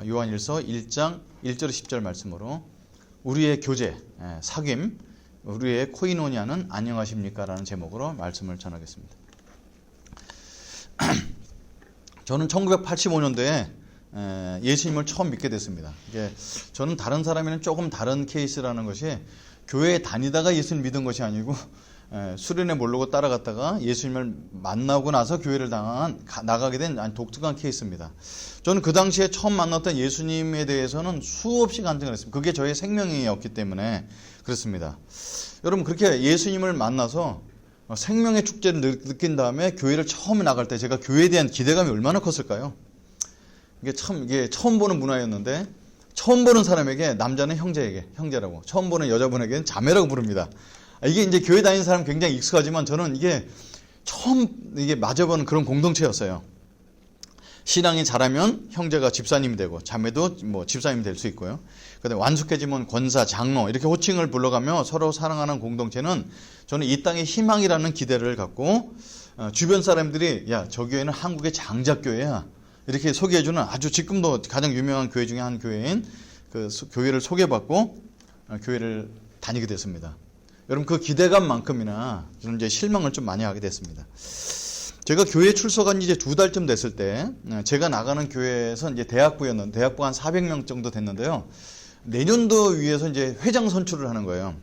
요한일서 1장 1절 10절 말씀으로 우리의 교제, 사귐, 우리의 코이노니아는 안녕하십니까? 라는 제목으로 말씀을 전하겠습니다. 저는 1985년도에 예수님을 처음 믿게 됐습니다. 저는 다른 사람이랑 조금 다른 케이스라는 것이 교회에 다니다가 예수님 믿은 것이 아니고 수련회 모르고 따라갔다가 예수님을 만나고 나서 교회를 나가게 된 독특한 케이스입니다. 저는 그 당시에 처음 만났던 예수님에 대해서는 수없이 간증을 했습니다. 그게 저의 생명이었기 때문에 그렇습니다. 여러분, 그렇게 예수님을 만나서 생명의 축제를 느낀 다음에 교회를 처음 나갈 때 제가 교회에 대한 기대감이 얼마나 컸을까요? 이게 처음 보는 문화였는데, 처음 보는 사람에게 남자는 형제라고, 처음 보는 여자분에게는 자매라고 부릅니다. 이게 이제 교회 다니는 사람 굉장히 익숙하지만 저는 이게 처음 맞아보는 그런 공동체였어요. 신앙이 잘하면 형제가 집사님이 되고 자매도 집사님이 될 수 있고요. 그다음에 완숙해지면 권사, 장로 이렇게 호칭을 불러가며 서로 사랑하는 공동체는 저는 이 땅의 희망이라는 기대를 갖고 주변 사람들이 야, 저 교회는 한국의 장작교회야 이렇게 소개해주는 아주 지금도 가장 유명한 교회 중에 한 교회인 그 교회를 소개받고 교회를 다니게 됐습니다. 여러분, 그 기대감만큼이나 저는 이제 실망을 좀 많이 하게 됐습니다. 제가 교회 출석한 이제 2달쯤 됐을 때, 제가 나가는 교회에서 이제 대학부였는데, 대학부 한 400명 정도 됐는데요. 내년도 위해서 이제 회장 선출을 하는 거예요.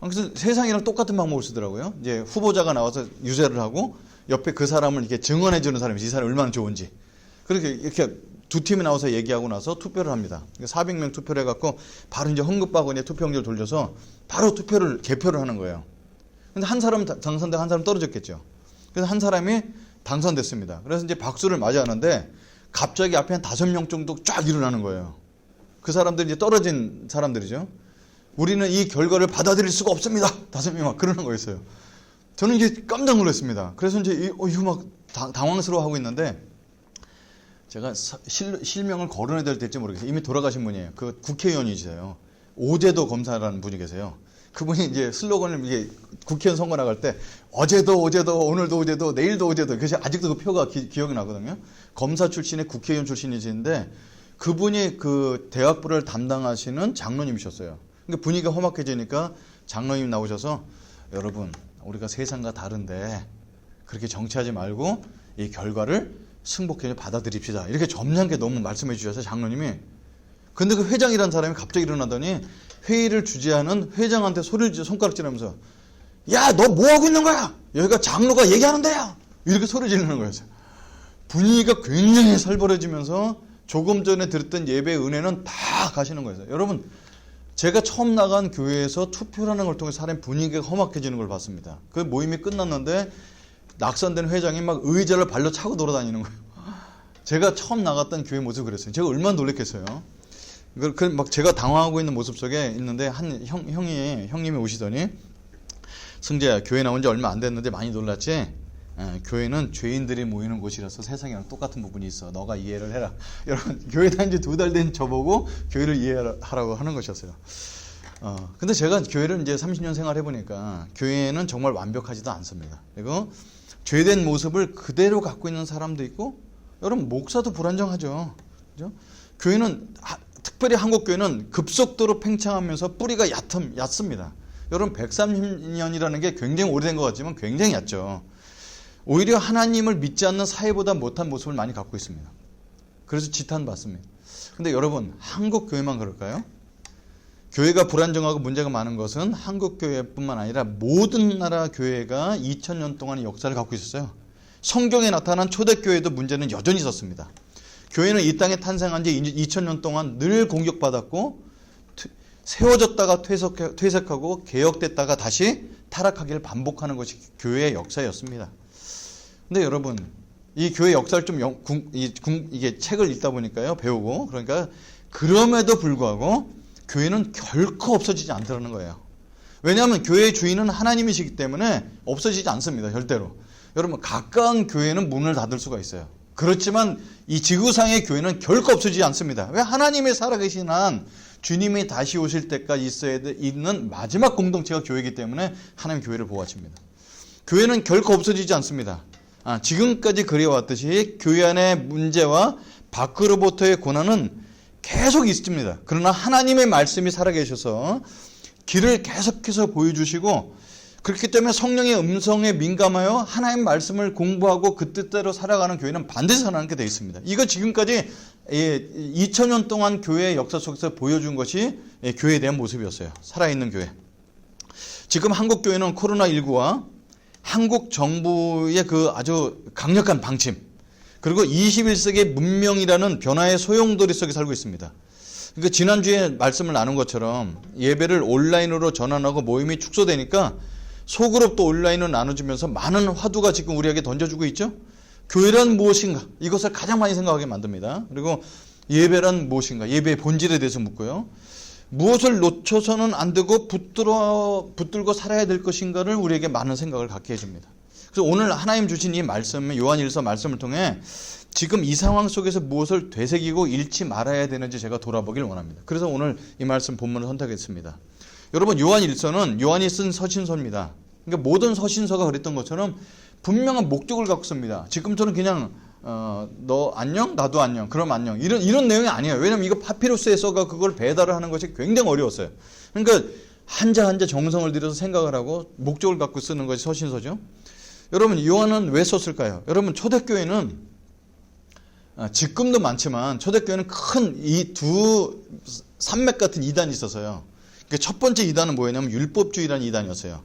그래서 세상이랑 똑같은 방법을 쓰더라고요. 이제 후보자가 나와서 유세를 하고, 옆에 그 사람을 이렇게 증언해주는 사람이 이 사람이 얼마나 좋은지. 그렇게 이렇게 두 팀이 나와서 얘기하고 나서 투표를 합니다. 400명 투표를 해갖고 바로 이제 헌금바구니에 투표용지를 돌려서 바로 개표를 하는 거예요. 근데 한 사람 당선되고 한 사람 떨어졌겠죠. 그래서 한 사람이 당선됐습니다. 그래서 이제 박수를 맞이하는데 갑자기 앞에 한 5명 정도 쫙 일어나는 거예요. 그 사람들이 이제 떨어진 사람들이죠. 우리는 이 결과를 받아들일 수가 없습니다. 5명이 막 그러는 거였어요. 저는 이제 깜짝 놀랐습니다. 그래서 이제 이거 막 당황스러워하고 있는데 제가 실명을 거론해야 될지 모르겠어요. 이미 돌아가신 분이에요. 그 국회의원이세요. 오제도 검사라는 분이 계세요. 그분이 이제 슬로건을 이게 국회의원 선거 나갈 때 어제도 오제도 오늘도 오제도 내일도 오제도 그래서 아직도 그 표가 기억이 나거든요. 검사 출신의 국회의원 출신이신데 그분이 그 대학부를 담당하시는 장로님이셨어요. 그러니까 분위기가 험악해지니까 장로님 나오셔서 여러분 우리가 세상과 다른데 그렇게 정치하지 말고 이 결과를 승복해서 받아들입시다. 이렇게 점잖게 너무 말씀해 주셔서 장로님이 근데 그 회장이라는 사람이 갑자기 일어나더니 회의를 주재하는 회장한테 손가락질하면서 야, 너 뭐하고 있는 거야? 여기가 장로가 얘기하는 데야. 이렇게 소리 지르는 거예요. 분위기가 굉장히 살벌해지면서 조금 전에 들었던 예배의 은혜는 다 가시는 거예요. 여러분, 제가 처음 나간 교회에서 투표라는 걸 통해서 사람 분위기가 험악해지는 걸 봤습니다. 그 모임이 끝났는데 낙선된 회장이 막 의자를 발로 차고 돌아다니는 거예요. 제가 처음 나갔던 교회 모습이 그랬어요. 제가 얼마나 놀랬겠어요. 막 제가 당황하고 있는 모습 속에 있는데 한 형님이 오시더니 승재야, 교회 나온 지 얼마 안 됐는데 많이 놀랐지? 교회는 죄인들이 모이는 곳이라서 세상이랑 똑같은 부분이 있어. 너가 이해를 해라. 여러분, 교회 다닌 지 2달 된 저보고 교회를 이해하라고 하는 것이었어요. 근데 제가 교회를 이제 30년 생활해보니까 교회는 정말 완벽하지도 않습니다. 그리고 죄된 모습을 그대로 갖고 있는 사람도 있고, 여러분, 목사도 불안정하죠. 그죠? 교회는, 특별히 한국 교회는 급속도로 팽창하면서 뿌리가 얕습니다. 여러분, 130년이라는 게 굉장히 오래된 것 같지만 굉장히 얕죠. 오히려 하나님을 믿지 않는 사회보다 못한 모습을 많이 갖고 있습니다. 그래서 지탄받습니다. 근데 여러분, 한국 교회만 그럴까요? 교회가 불안정하고 문제가 많은 것은 한국 교회뿐만 아니라 모든 나라 교회가 2000년 동안의 역사를 갖고 있었어요. 성경에 나타난 초대교회도 문제는 여전히 있었습니다. 교회는 이 땅에 탄생한 지 2000년 동안 늘 공격받았고 세워졌다가 퇴색하고 개혁됐다가 다시 타락하기를 반복하는 것이 교회의 역사였습니다. 근데 여러분, 이 교회 역사를 좀 이게 책을 읽다 보니까요, 배우고, 그러니까 그럼에도 불구하고 교회는 결코 없어지지 않더라는 거예요. 왜냐하면 교회의 주인은 하나님이시기 때문에 없어지지 않습니다. 절대로. 여러분, 가까운 교회는 문을 닫을 수가 있어요. 그렇지만 이 지구상의 교회는 결코 없어지지 않습니다. 왜? 하나님의 살아계신 한 주님이 다시 오실 때까지 있는 마지막 공동체가 교회이기 때문에 하나님 교회를 보호하십니다. 교회는 결코 없어지지 않습니다. 지금까지 그래왔듯이 교회 안의 문제와 밖으로부터의 고난은 계속 있습니다. 그러나 하나님의 말씀이 살아계셔서 길을 계속해서 보여주시고, 그렇기 때문에 성령의 음성에 민감하여 하나님의 말씀을 공부하고 그 뜻대로 살아가는 교회는 반드시 살아남게 되어 있습니다. 이거 지금까지 2000년 동안 교회의 역사 속에서 보여준 것이 교회에 대한 모습이었어요. 살아있는 교회. 지금 한국 교회는 코로나19와 한국 정부의 그 아주 강력한 방침, 그리고 21세기 문명이라는 변화의 소용돌이 속에 살고 있습니다. 그러니까 지난주에 말씀을 나눈 것처럼 예배를 온라인으로 전환하고 모임이 축소되니까 소그룹도 온라인으로 나눠주면서 많은 화두가 지금 우리에게 던져주고 있죠. 교회란 무엇인가? 이것을 가장 많이 생각하게 만듭니다. 그리고 예배란 무엇인가? 예배의 본질에 대해서 묻고요. 무엇을 놓쳐서는 안 되고 붙들고 살아야 될 것인가를 우리에게 많은 생각을 갖게 해줍니다. 그래서 오늘 하나님 주신 이 말씀, 요한일서 말씀을 통해 지금 이 상황 속에서 무엇을 되새기고 잃지 말아야 되는지 제가 돌아보길 원합니다. 그래서 오늘 이 말씀 본문을 선택했습니다. 여러분, 요한일서는 요한이 쓴 서신서입니다. 그러니까 모든 서신서가 그랬던 것처럼 분명한 목적을 갖고 씁니다. 지금처럼 그냥 너 안녕? 나도 안녕. 그럼 안녕. 이런 내용이 아니에요. 왜냐면 이거 파피루스에 써가 그걸 배달을 하는 것이 굉장히 어려웠어요. 그러니까 한자 한자 정성을 들여서 생각을 하고 목적을 갖고 쓰는 것이 서신서죠. 여러분, 요한은 왜 썼을까요? 여러분, 초대교회는 지금도 많지만 초대교회는 큰 이 두 산맥 같은 이단이 있어서요. 그러니까 첫 번째 이단은 뭐였냐면 율법주의라는 이단이었어요.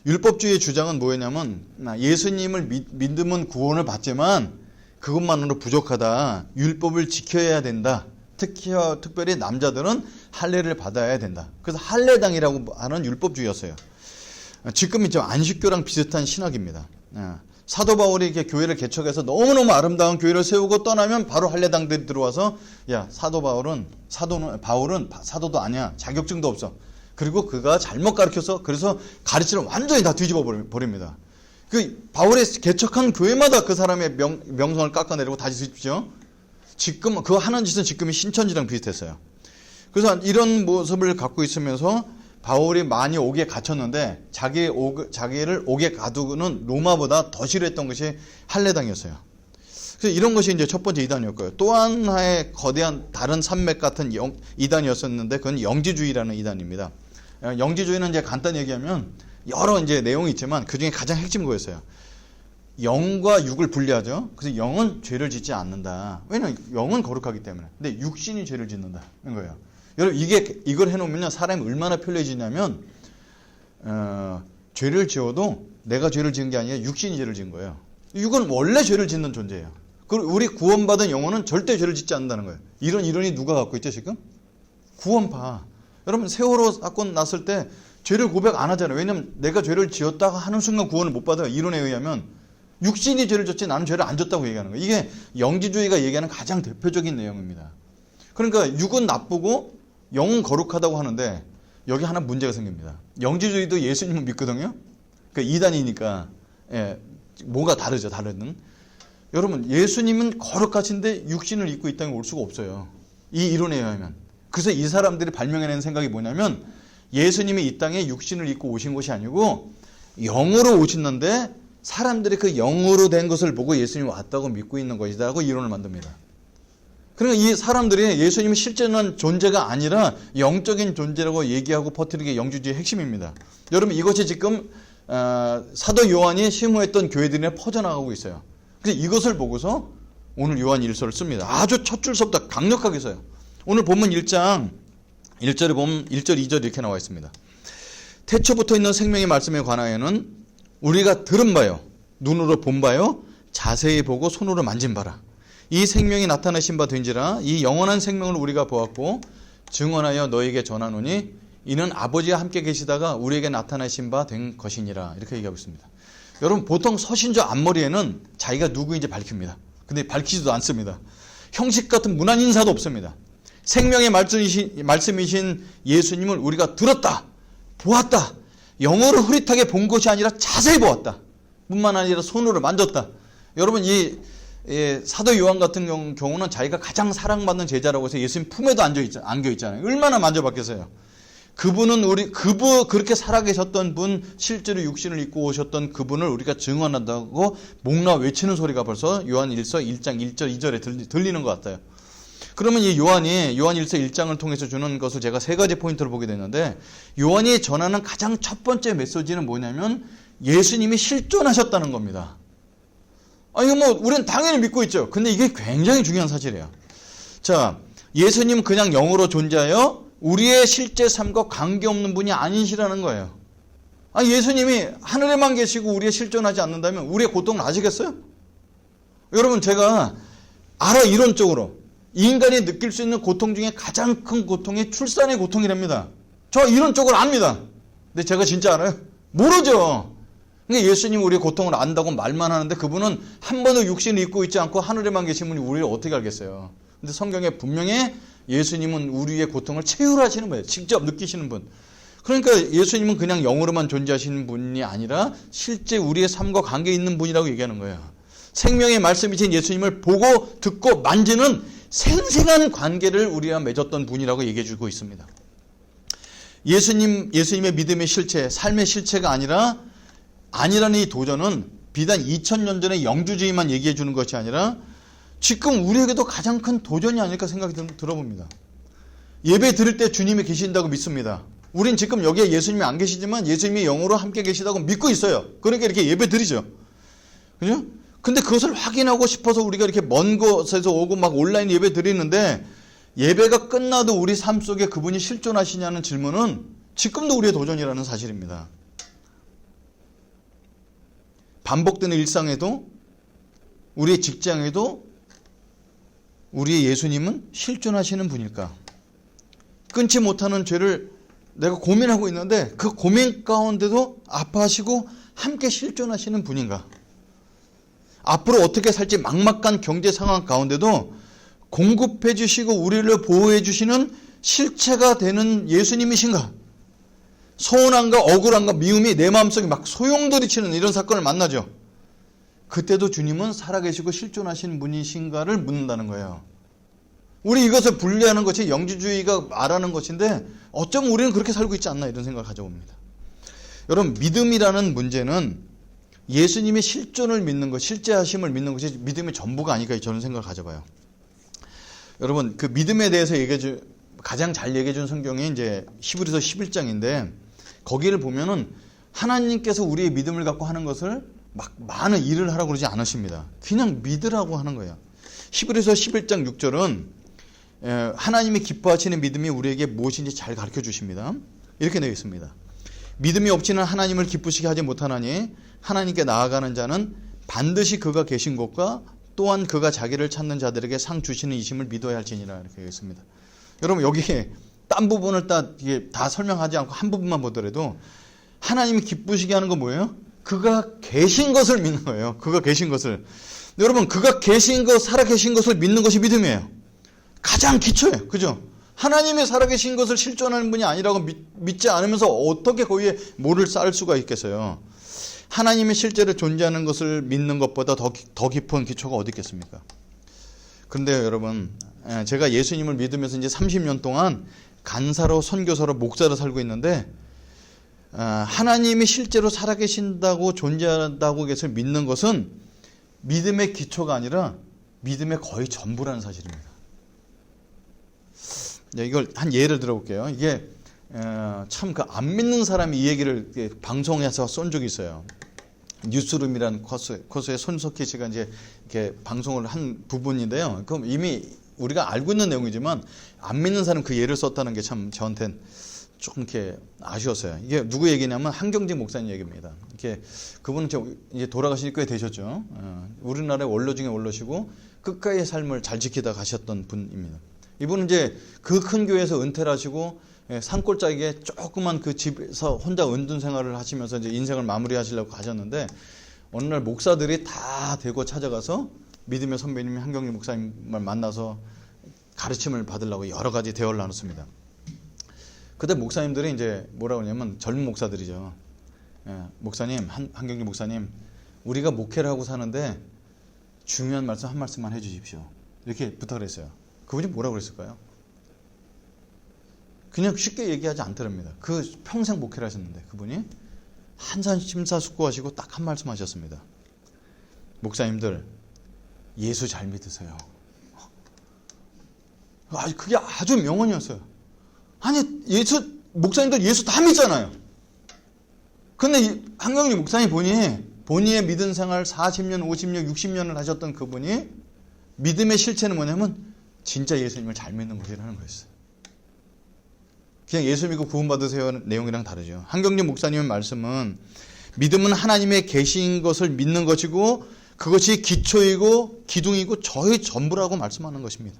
율법주의의 주장은 뭐였냐면 예수님을 믿으면 구원을 받지만 그것만으로 부족하다. 율법을 지켜야 된다. 특별히 남자들은 할례를 받아야 된다. 그래서 할례당이라고 하는 율법주의였어요. 지금 이제 안식교랑 비슷한 신학입니다. 사도 바울이 이렇게 교회를 개척해서 너무너무 아름다운 교회를 세우고 떠나면 바로 할례당들이 들어와서 야, 바울은 사도도 아니야. 자격증도 없어. 그리고 그가 잘못 가르쳐서 그래서 가르치를 완전히 다 뒤집어 버립니다. 그 바울이 개척한 교회마다 그 사람의 명성을 깎아내리고 다시 쓰십시오. 지금 그 하는 짓은 지금의 신천지랑 비슷했어요. 그래서 이런 모습을 갖고 있으면서 바울이 많이 옥에 갇혔는데 자기를 옥에 가두는 로마보다 더 싫어했던 것이 할례당이었어요. 그래서 이런 것이 이제 첫 번째 이단이었고요. 또 하나의 거대한 다른 산맥 같은 이단이었었는데 그건 영지주의라는 이단입니다. 영지주의는 이제 간단히 얘기하면 여러 이제 내용이 있지만 그 중에 가장 핵심 거였어요. 영과 육을 분리하죠. 그래서 영은 죄를 짓지 않는다. 왜냐면 영은 거룩하기 때문에. 근데 육신이 죄를 짓는다는 거예요. 여러분, 이걸 해놓으면 사람이 얼마나 편리해지냐면 죄를 지어도 내가 죄를 지은 게 아니라 육신이 죄를 지은 거예요. 육은 원래 죄를 짓는 존재예요. 그리고 우리 구원받은 영혼은 절대 죄를 짓지 않는다는 거예요. 이런 이론이 누가 갖고 있죠 지금? 구원파. 여러분, 세월호 사건 났을 때 죄를 고백 안 하잖아요. 왜냐면 내가 죄를 지었다가 하는 순간 구원을 못 받아요. 이론에 의하면 육신이 죄를 졌지 나는 죄를 안 졌다고 얘기하는 거예요. 이게 영지주의가 얘기하는 가장 대표적인 내용입니다. 그러니까 육은 나쁘고 영은 거룩하다고 하는데 여기 하나 문제가 생깁니다. 영지주의도 예수님을 믿거든요. 그러니까 이단이니까 뭐가 다르죠. 다른. 여러분, 예수님은 거룩하신데 육신을 입고 이 땅에 올 수가 없어요. 이 이론에 의하면. 그래서 이 사람들이 발명해낸 생각이 뭐냐면 예수님이 이 땅에 육신을 입고 오신 것이 아니고 영으로 오셨는데 사람들이 그 영으로 된 것을 보고 예수님이 왔다고 믿고 있는 것이다라고 이론을 만듭니다. 그러니까 이 사람들이 예수님이 실제는 존재가 아니라 영적인 존재라고 얘기하고 퍼뜨리는 게 영주주의의 핵심입니다. 여러분, 이것이 지금 사도 요한이 심호했던 교회들에 퍼져나가고 있어요. 그래서 이것을 보고서 오늘 요한 일서를 씁니다. 아주 첫 줄서부터 강력하게 써요. 오늘 본문 1장 1절에 보면 1절 2절 이렇게 나와 있습니다. 태초부터 있는 생명의 말씀에 관하여는 우리가 들은 바요, 눈으로 본 바요, 자세히 보고 손으로 만진 바라. 이 생명이 나타나신 바 된지라. 이 영원한 생명을 우리가 보았고 증언하여 너에게 전하노니 이는 아버지와 함께 계시다가 우리에게 나타나신 바 된 것이니라. 이렇게 얘기하고 있습니다. 여러분, 보통 서신조 앞머리에는 자기가 누구인지 밝힙니다. 근데 밝히지도 않습니다. 형식 같은 문안 인사도 없습니다. 생명의 말씀이신 예수님을 우리가 들었다, 보았다, 영어로 흐릿하게 본 것이 아니라 자세히 보았다. 뿐만 아니라 손으로 만졌다. 여러분, 이 사도 요한 같은 경우는 자기가 가장 사랑받는 제자라고 해서 예수님 품에도 안겨 있잖아요. 얼마나 만져봤겠어요. 그분은 그렇게 살아계셨던 분, 실제로 육신을 입고 오셨던 그분을 우리가 증언한다고 목나 외치는 소리가 벌써 요한 1서 1장 1절 2절에 들리는 것 같아요. 그러면 이 요한이 요한 1서 1장을 통해서 주는 것을 제가 세 가지 포인트를 보게 됐는데, 요한이 전하는 가장 첫 번째 메시지는 뭐냐면 예수님이 실존하셨다는 겁니다. 이거 뭐 우리는 당연히 믿고 있죠. 근데 이게 굉장히 중요한 사실이에요. 자, 예수님은 그냥 영으로 존재하여 우리의 실제 삶과 관계없는 분이 아니시라는 거예요. 예수님이 하늘에만 계시고 우리의 실존하지 않는다면 우리의 고통은 아시겠어요? 여러분, 제가 이론적으로 인간이 느낄 수 있는 고통 중에 가장 큰 고통이 출산의 고통이랍니다. 저 이론적으로 압니다. 근데 제가 진짜 알아요? 모르죠. 그러니까 예수님이 우리의 고통을 안다고 말만 하는데 그분은 한 번도 육신을 입고 있지 않고 하늘에만 계신 분이 우리를 어떻게 알겠어요? 근데 성경에 분명히 예수님은 우리의 고통을 체휼하시는 분이에요. 직접 느끼시는 분. 그러니까 예수님은 그냥 영으로만 존재하시는 분이 아니라 실제 우리의 삶과 관계 있는 분이라고 얘기하는 거예요. 생명의 말씀이신 예수님을 보고 듣고 만지는 생생한 관계를 우리와 맺었던 분이라고 얘기해 주고 있습니다. 예수님의 믿음의 실체, 삶의 실체가 아니라는 이 도전은 비단 2000년 전의 영주주의만 얘기해 주는 것이 아니라 지금 우리에게도 가장 큰 도전이 아닐까 생각이 들어봅니다. 예배 드릴 때 주님이 계신다고 믿습니다. 우린 지금 여기에 예수님이 안 계시지만 예수님이 영으로 함께 계시다고 믿고 있어요. 그러니까 이렇게 예배 드리죠. 그죠? 근데 그것을 확인하고 싶어서 우리가 이렇게 먼 곳에서 오고 막 온라인 예배 드리는데, 예배가 끝나도 우리 삶 속에 그분이 실존하시냐는 질문은 지금도 우리의 도전이라는 사실입니다. 반복되는 일상에도, 우리의 직장에도 우리의 예수님은 실존하시는 분일까? 끊지 못하는 죄를 내가 고민하고 있는데 그 고민 가운데도 아파하시고 함께 실존하시는 분인가? 앞으로 어떻게 살지 막막한 경제 상황 가운데도 공급해 주시고 우리를 보호해 주시는 실체가 되는 예수님이신가? 서운함과 억울함과 미움이 내 마음속에 막 소용돌이치는 이런 사건을 만나죠. 그때도 주님은 살아계시고 실존하신 분이신가를 묻는다는 거예요. 우리 이것을 분리하는 것이 영주주의가 말하는 것인데 어쩌면 우리는 그렇게 살고 있지 않나 이런 생각을 가져봅니다. 여러분, 믿음이라는 문제는 예수님의 실존을 믿는 것, 실제하심을 믿는 것이 믿음의 전부가 아닐까 저는 생각을 가져봐요. 여러분, 그 믿음에 대해서 가장 잘 얘기해 준 성경이 이제 히브리서 11장인데 거기를 보면은 하나님께서 우리의 믿음을 갖고 하는 것을 막 많은 일을 하라고 그러지 않으십니다. 그냥 믿으라고 하는 거예요. 히브리서 11장 6절은 하나님이 기뻐하시는 믿음이 우리에게 무엇인지 잘 가르쳐 주십니다. 이렇게 되어 있습니다. 믿음이 없이는 하나님을 기쁘시게 하지 못하나니 하나님께 나아가는 자는 반드시 그가 계신 곳과 또한 그가 자기를 찾는 자들에게 상 주시는 이심을 믿어야 할지니라 이렇게 되어 있습니다. 여러분, 여기에 딴 부분을 다 설명하지 않고 한 부분만 보더라도 하나님이 기쁘시게 하는 건 뭐예요? 그가 계신 것을 믿는 거예요. 그가 계신 것을. 여러분, 그가 계신 것, 살아계신 것을 믿는 것이 믿음이에요. 가장 기초예요. 그죠? 하나님의 살아계신 것을 실존하는 분이 아니라고 믿지 않으면서 어떻게 거기에 뭐를 쌓을 수가 있겠어요? 하나님의 실제로 존재하는 것을 믿는 것보다 더 깊은 기초가 어디 있겠습니까? 그런데 여러분, 제가 예수님을 믿으면서 이제 30년 동안 간사로, 선교사로, 목사로 살고 있는데 하나님이 실제로 살아계신다고 존재한다고 것을 믿는 것은 믿음의 기초가 아니라 믿음의 거의 전부라는 사실입니다. 이걸 한 예를 들어볼게요. 이게 참 그 안 믿는 사람이 이 얘기를 방송에서 쏜 적이 있어요. 뉴스룸이라는 코스에 손석희 씨가 이제 이렇게 방송을 한 부분인데요. 그럼 이미 우리가 알고 있는 내용이지만 안 믿는 사람 그 예를 썼다는 게 참 저한테는 조금 이렇게 아쉬웠어요. 이게 누구 얘기냐면 한경직 목사님 얘기입니다. 이렇게 그분은 이제 돌아가신 꽤 되셨죠. 우리나라의 원로 중에 원로시고 끝까지의 삶을 잘 지키다 가셨던 분입니다. 이분은 이제 그 큰 교회에서 은퇴를 하시고 산골짜기에 조그만 그 집에서 혼자 은둔 생활을 하시면서 이제 인생을 마무리하시려고 가셨는데 어느 날 목사들이 다 대거 찾아가서 믿음의 선배님 한경직 목사님을 만나서 가르침을 받으려고 여러 가지 대화를 나눴습니다. 그때 목사님들이 이제 뭐라고 하냐면 젊은 목사들이죠. 목사님, 한경직 목사님, 우리가 목회를 하고 사는데 중요한 말씀 한 말씀만 해주십시오. 이렇게 부탁을 했어요. 그분이 뭐라고 그랬을까요? 그냥 쉽게 얘기하지 않더랍니다. 그 평생 목회를 하셨는데 그분이 한산 심사숙고하시고 딱 한 말씀 하셨습니다. 목사님들 예수 잘 믿으세요. 그게 아주 명언이었어요. 아니 목사님들 예수 다 믿잖아요. 근데 한경리 목사님 본인의 믿음 생활 40년, 50년, 60년을 하셨던 그분이 믿음의 실체는 뭐냐면 진짜 예수님을 잘 믿는 것이라는 거였어요. 그냥 예수 믿고 구원받으세요 내용이랑 다르죠. 한경리 목사님의 말씀은 믿음은 하나님의 계신 것을 믿는 것이고 그것이 기초이고 기둥이고 저의 전부라고 말씀하는 것입니다.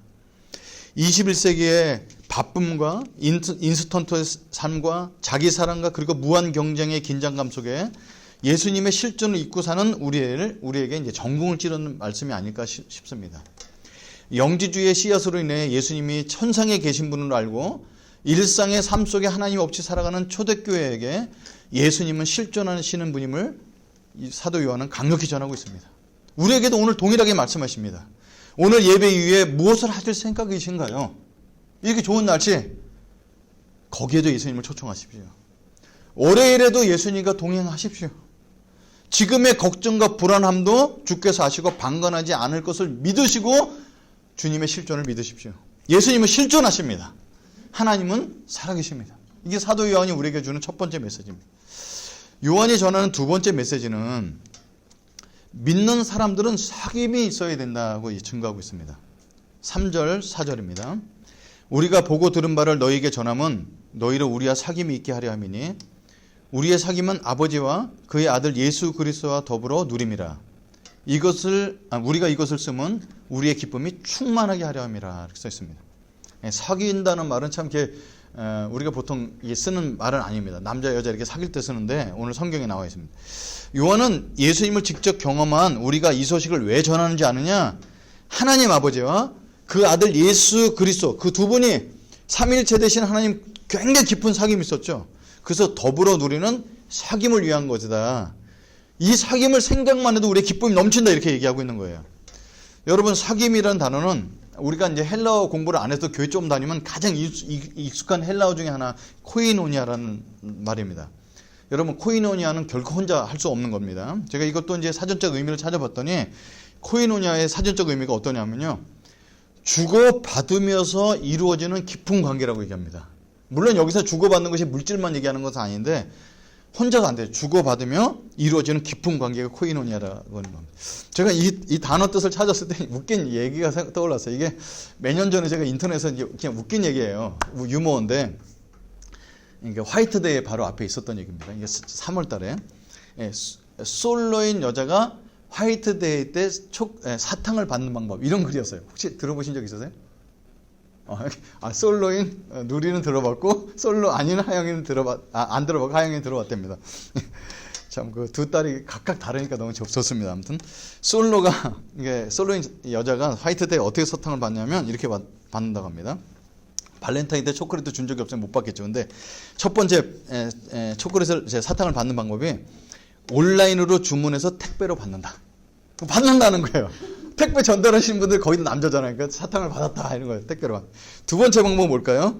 21세기의 바쁨과 인스턴트의 삶과 자기 사랑과 그리고 무한 경쟁의 긴장감 속에 예수님의 실존을 잊고 사는 우리에게 이제 전공을 찌르는 말씀이 아닐까 싶습니다. 영지주의의 씨앗으로 인해 예수님이 천상에 계신 분으로 알고 일상의 삶 속에 하나님 없이 살아가는 초대교회에게 예수님은 실존하시는 분임을 사도 요한은 강력히 전하고 있습니다. 우리에게도 오늘 동일하게 말씀하십니다. 오늘 예배 이후에 무엇을 하실 생각이신가요? 이렇게 좋은 날씨 거기에도 예수님을 초청하십시오. 월요일에도 예수님과 동행하십시오. 지금의 걱정과 불안함도 주께서 아시고 방관하지 않을 것을 믿으시고 주님의 실존을 믿으십시오. 예수님은 실존하십니다. 하나님은 살아계십니다. 이게 사도 요한이 우리에게 주는 첫 번째 메시지입니다. 요한이 전하는 두 번째 메시지는 믿는 사람들은 사귐이 있어야 된다고 증거하고 있습니다. 3절 4절입니다. 우리가 보고 들은 바를 너희에게 전함은 너희를 우리와 사귐이 있게 하려 함이니 우리의 사귐은 아버지와 그의 아들 예수 그리스도와 더불어 누림이라. 우리가 이것을 쓰면 우리의 기쁨이 충만하게 하려 함이라 이렇게 써 있습니다. 사귄다는 말은 참 이렇게 우리가 보통 쓰는 말은 아닙니다. 남자 여자 이렇게 사귈 때 쓰는데 오늘 성경에 나와 있습니다. 요한은 예수님을 직접 경험한 우리가 이 소식을 왜 전하는지 아느냐? 하나님 아버지와 그 아들 예수 그리스도 그 두 분이 삼위일체 되신 하나님 굉장히 깊은 사귐이 있었죠. 그래서 더불어 누리는 사귐을 위한 것이다. 이 사귐을 생각만 해도 우리의 기쁨이 넘친다 이렇게 얘기하고 있는 거예요. 여러분 사귐이라는 단어는 우리가 이제 헬라어 공부를 안 해서 교회 좀 다니면 가장 익숙한 헬라어 중에 하나 코이노니아라는 말입니다. 여러분 코이노니아는 결코 혼자 할 수 없는 겁니다. 제가 이것도 이제 사전적 의미를 찾아봤더니 코이노니아의 사전적 의미가 어떠냐면요. 주고받으면서 이루어지는 깊은 관계라고 얘기합니다. 물론 여기서 주고받는 것이 물질만 얘기하는 것은 아닌데 혼자도 안 돼요. 주고받으며 이루어지는 깊은 관계가 코이노니아라고 하는 겁니다. 제가 이 단어 뜻을 찾았을 때 웃긴 얘기가 떠올랐어요. 이게 몇 년 전에 제가 인터넷에서 이제 그냥 웃긴 얘기예요. 유머인데 이게 화이트데이 바로 앞에 있었던 얘기입니다. 이게 3월 달에 솔로인 여자가 화이트데이 때 사탕을 받는 방법 이런 글이었어요. 혹시 들어보신 적 있으세요? 솔로인 누리는 들어봤고 솔로 아닌 하영이는 안 들어봤고 하영이는 들어봤답니다. 참 그 두 딸이 각각 다르니까 너무 좋습니다. 아무튼 솔로인 여자가 화이트데이 어떻게 사탕을 받냐면 이렇게 받는다고 합니다. 발렌타인데이 초콜릿도 준 적이 없으면 못 받겠죠. 근데 첫 번째 초콜릿을 사탕을 받는 방법이 온라인으로 주문해서 택배로 받는다는 거예요. 택배 전달하시는 분들 거의 다 남자잖아요. 그러니까 사탕을 받았다 이런 거예요. 택배로. 두 번째 방법은 뭘까요?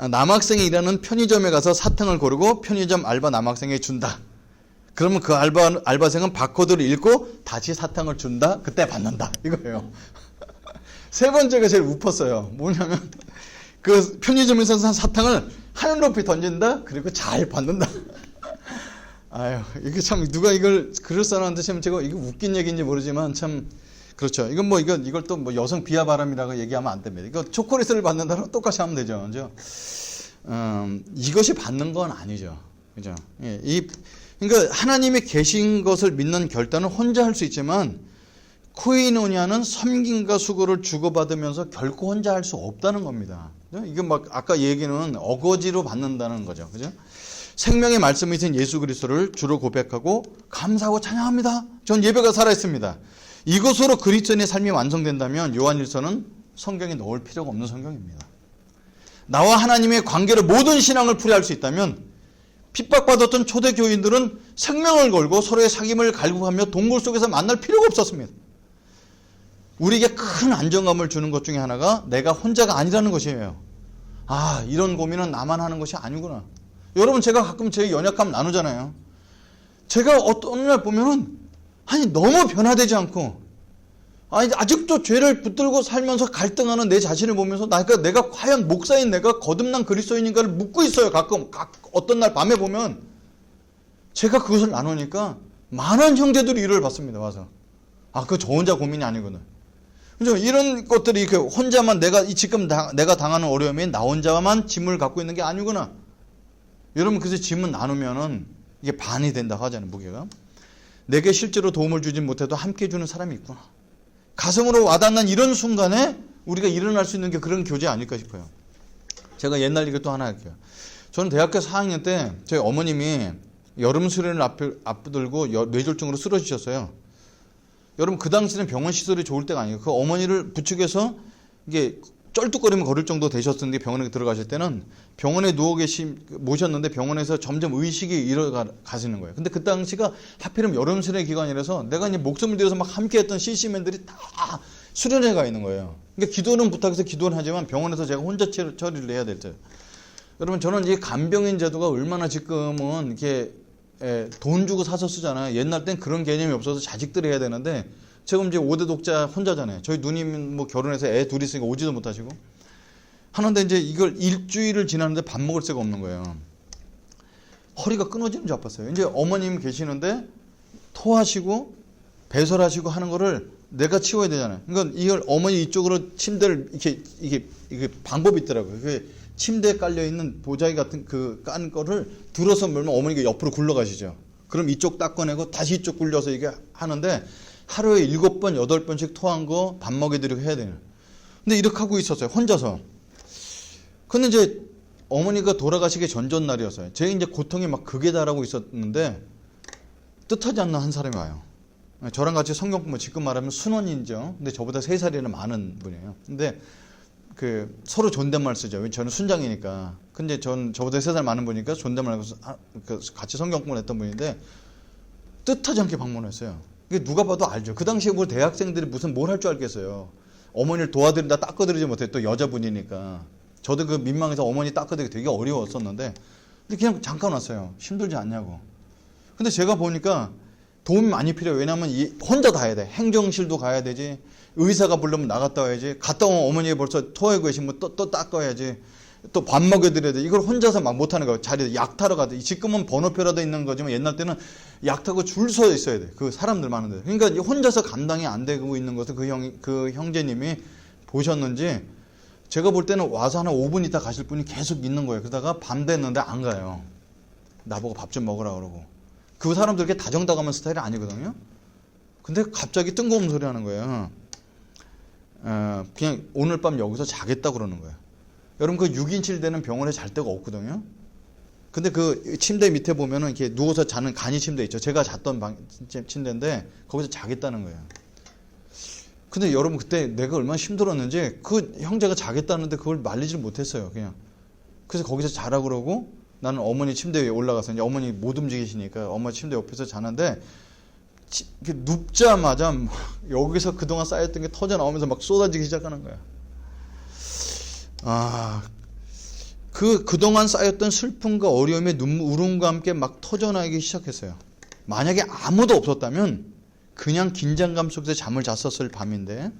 남학생이 일하는 편의점에 가서 사탕을 고르고 편의점 알바 남학생에게 준다. 그러면 그 알바생은 바코드를 읽고 다시 사탕을 준다. 그때 받는다. 이거예요. 세 번째가 제일 웃었어요. 뭐냐면 그 편의점에서 산 사탕을 하늘 높이 던진다. 그리고 잘 받는다. 아유, 이게 참 누가 이걸 글을 써놨는데 참 제가 이거 웃긴 얘기인지 모르지만 참 그렇죠. 이걸 또 뭐 여성 비하 발언이라고 얘기하면 안 됩니다. 이거 초콜릿을 받는다고 똑같이 하면 되죠. 그죠? 이것이 받는 건 아니죠. 그죠? 예, 그러니까 하나님이 계신 것을 믿는 결단은 혼자 할 수 있지만 코이노니아는 섬김과 수고를 주고받으면서 결코 혼자 할 수 없다는 겁니다. 이게 막 아까 얘기는 어거지로 받는다는 거죠. 그죠? 생명의 말씀이신 예수 그리스도를 주로 고백하고 감사하고 찬양합니다. 전 예배가 살아있습니다. 이것으로 그리스도인의 삶이 완성된다면 요한일서는 성경에 넣을 필요가 없는 성경입니다. 나와 하나님의 관계로 모든 신앙을 풀이할 수 있다면 핍박받았던 초대교인들은 생명을 걸고 서로의 사귐을 갈구하며 동굴 속에서 만날 필요가 없었습니다. 우리에게 큰 안정감을 주는 것 중에 하나가 내가 혼자가 아니라는 것이에요. 아, 이런 고민은 나만 하는 것이 아니구나. 여러분, 제가 가끔 제 연약감 나누잖아요. 제가 어떤 날 보면은, 아니, 너무 변화되지 않고, 아니, 아직도 죄를 붙들고 살면서 갈등하는 내 자신을 보면서, 내가 과연 목사인 내가 거듭난 그리스도인인가를 묻고 있어요. 가끔, 어떤 날 밤에 보면, 제가 그것을 나누니까, 많은 형제들이 위로를 받습니다. 와서. 아, 그거 저 혼자 고민이 아니구나. 그죠? 이런 것들이 혼자만 지금 내가 당하는 어려움이 나 혼자만 짐을 갖고 있는 게 아니구나. 여러분, 그래서 짐은 나누면은 이게 반이 된다고 하잖아요, 무게가. 내게 실제로 도움을 주진 못해도 함께 해주는 사람이 있구나. 가슴으로 와닿는 이런 순간에 우리가 일어날 수 있는 게 그런 교제 아닐까 싶어요. 제가 옛날 얘기 또 하나 할게요. 저는 대학교 4학년 때 저희 어머님이 여름 수련을 앞두고 뇌졸중으로 쓰러지셨어요. 여러분, 그 당시는 병원 시설이 좋을 때가 아니에요. 그 어머니를 부축해서 이게 쩔뚝거리면 걸을 정도 되셨는데 병원에 들어가실 때는 병원에 모셨는데 병원에서 점점 의식이 잃어가시는 거예요. 근데 그 당시가 하필이면 여름 수련 기간이라서 내가 이제 목숨을 들여서 막 함께 했던 CC맨들이 다 수련회 가 있는 거예요. 그러니까 기도는 부탁해서 기도는 하지만 병원에서 제가 혼자 처리를 해야 될 때. 여러분, 저는 이 간병인 제도가 얼마나 지금은 이렇게 돈 주고 사서 쓰잖아요. 옛날 땐 그런 개념이 없어서 자식들이 해야 되는데, 지금 이제 5대 독자 혼자잖아요. 저희 누님 뭐 결혼해서 애 둘이 있으니까 오지도 못하시고. 하는데 이제 이걸 일주일을 지났는데 밥 먹을 새가 없는 거예요. 허리가 끊어지는 줄 아팠어요. 이제 어머님 계시는데 토하시고 배설하시고 하는 거를 내가 치워야 되잖아요. 그러니까 이걸 어머니 이쪽으로 침대를 이게 방법이 있더라고요. 그게 침대에 깔려있는 보자기 같은 깐 거를 들어서 물면 어머니가 옆으로 굴러가시죠. 그럼 이쪽 닦아내고 다시 이쪽 굴려서 이게 하는데 하루에 7번, 8번씩 토한 거 밥 먹여드리고 해야 돼요. 근데 이렇게 하고 있었어요. 혼자서. 근데 이제 어머니가 돌아가시기 전날이었어요. 제 이제 고통이 막 극에 달하고 있었는데 뜻하지 않는 한 사람이 와요. 저랑 같이 성경 공부, 지금 말하면 순원이죠. 근데 저보다 3살이나 많은 분이에요. 근데 서로 존댓말 쓰죠. 저는 순장이니까. 근데 저보다 3살 많은 분이니까 존댓말 하고 같이 성경 공부를 했던 분인데 뜻하지 않게 방문했어요. 이게 누가 봐도 알죠. 그 당시에 뭐 대학생들이 무슨 뭘 할 줄 알겠어요. 어머니를 도와드린다 닦아드리지 못해. 또 여자분이니까. 저도 그 민망해서 어머니 닦아드리기 되게 어려웠었는데 근데 그냥 잠깐 왔어요. 힘들지 않냐고. 근데 제가 보니까 도움이 많이 필요해요. 왜냐하면 혼자 다 해야 돼. 행정실도 가야 되지. 의사가 부르면 나갔다 와야지. 갔다 오면 어머니가 벌써 토하고 계시면 또 닦아야지. 또 밥 먹여드려야 돼. 이걸 혼자서 막 못하는 거예요. 자리에 약 타러 가야 돼. 지금은 번호표라도 있는 거지만 옛날 때는 약 타고 줄 서 있어야 돼. 그 사람들 많은데. 그러니까 혼자서 감당이 안 되고 있는 것을 그 형제님이 보셨는지 제가 볼 때는 와서 한 5분 있다 가실 분이 계속 있는 거예요. 그러다가 밤 됐는데 안 가요. 나보고 밥 좀 먹으라 그러고. 그 사람들 이렇게 다정다감한 스타일이 아니거든요. 근데 갑자기 뜬금없는 소리 하는 거예요. 그냥 오늘 밤 여기서 자겠다 그러는 거예요. 여러분, 그 6인실 되는 병원에 잘 데가 없거든요. 근데 그 침대 밑에 보면은 이렇게 누워서 자는 간이 침대 있죠. 제가 잤던 침대인데 거기서 자겠다는 거예요. 근데 여러분, 그때 내가 얼마나 힘들었는지 그 형제가 자겠다는데 그걸 말리질 못했어요. 그냥. 그래서 거기서 자라 그러고 나는 어머니 침대 위에 올라가서 이제 어머니 못 움직이시니까 엄마 침대 옆에서 자는데 눕자마자 여기서 그동안 쌓였던 게 터져 나오면서 막 쏟아지기 시작하는 거야. 그동안 쌓였던 슬픔과 어려움의 울음과 함께 막 터져나오기 시작했어요. 만약에 아무도 없었다면 그냥 긴장감 속에서 잠을 잤었을 밤인데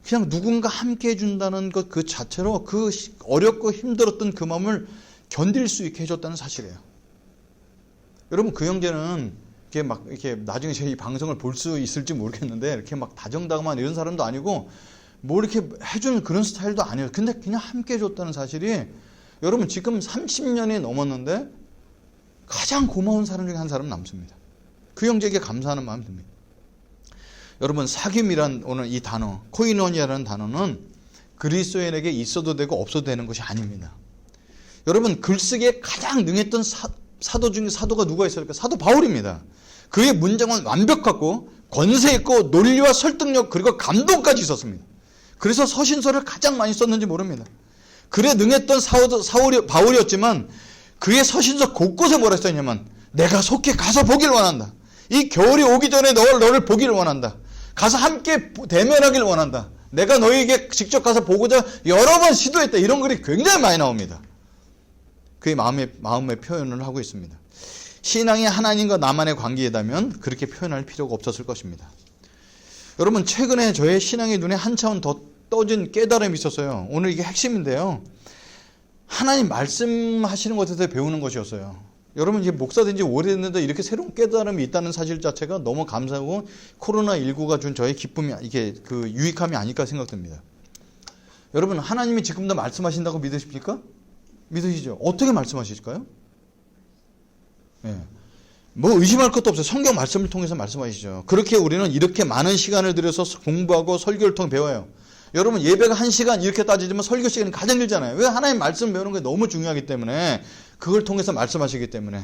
그냥 누군가 함께 해준다는 것 그 자체로 그 어렵고 힘들었던 그 마음을 견딜 수 있게 해줬다는 사실이에요. 여러분, 그 형제는 이렇게 나중에 제 이 방송을 볼 수 있을지 모르겠는데 이렇게 막 다정다감한 이런 사람도 아니고 뭐 이렇게 해주는 그런 스타일도 아니에요. 근데 그냥 함께 해줬다는 사실이 여러분 지금 30년이 넘었는데 가장 고마운 사람 중에 한 사람 남습니다. 그 형제에게 감사하는 마음이 듭니다. 여러분, 사귐이란 오늘 이 단어, 코이노니아라는 단어는 그리스도인에게 있어도 되고 없어도 되는 것이 아닙니다. 여러분, 글쓰기에 가장 능했던 사도 중에 사도가 누가 있을까? 사도 바울입니다. 그의 문장은 완벽하고 권세 있고 논리와 설득력 그리고 감동까지 있었습니다. 그래서 서신서를 가장 많이 썼는지 모릅니다. 그래 능했던 바울이었지만 그의 서신서 곳곳에 뭐라 했었냐면 내가 속히 가서 보길 원한다. 이 겨울이 오기 전에 너를 보길 원한다. 가서 함께 대면하길 원한다. 내가 너에게 직접 가서 보고자 여러 번 시도했다. 이런 글이 굉장히 많이 나옵니다. 그의 마음의 표현을 하고 있습니다. 신앙이 하나님과 나만의 관계이다면 그렇게 표현할 필요가 없었을 것입니다. 여러분, 최근에 저의 신앙의 눈에 한 차원 더 떠진 깨달음이 있었어요. 오늘 이게 핵심인데요. 하나님 말씀하시는 것에서 배우는 것이었어요. 여러분, 이제 목사 된 지 오래됐는데 이렇게 새로운 깨달음이 있다는 사실 자체가 너무 감사하고 코로나19가 준 저의 기쁨이, 이게 그 유익함이 아닐까 생각됩니다. 여러분, 하나님이 지금도 말씀하신다고 믿으십니까? 믿으시죠? 어떻게 말씀하실까요? 예. 뭐 의심할 것도 없어요. 성경 말씀을 통해서 말씀하시죠. 그렇게 우리는 이렇게 많은 시간을 들여서 공부하고 설교를 통해 배워요. 여러분, 예배가 1시간 이렇게 따지지만 설교 시간이 가장 길잖아요. 왜? 하나님 말씀 배우는 게 너무 중요하기 때문에, 그걸 통해서 말씀하시기 때문에.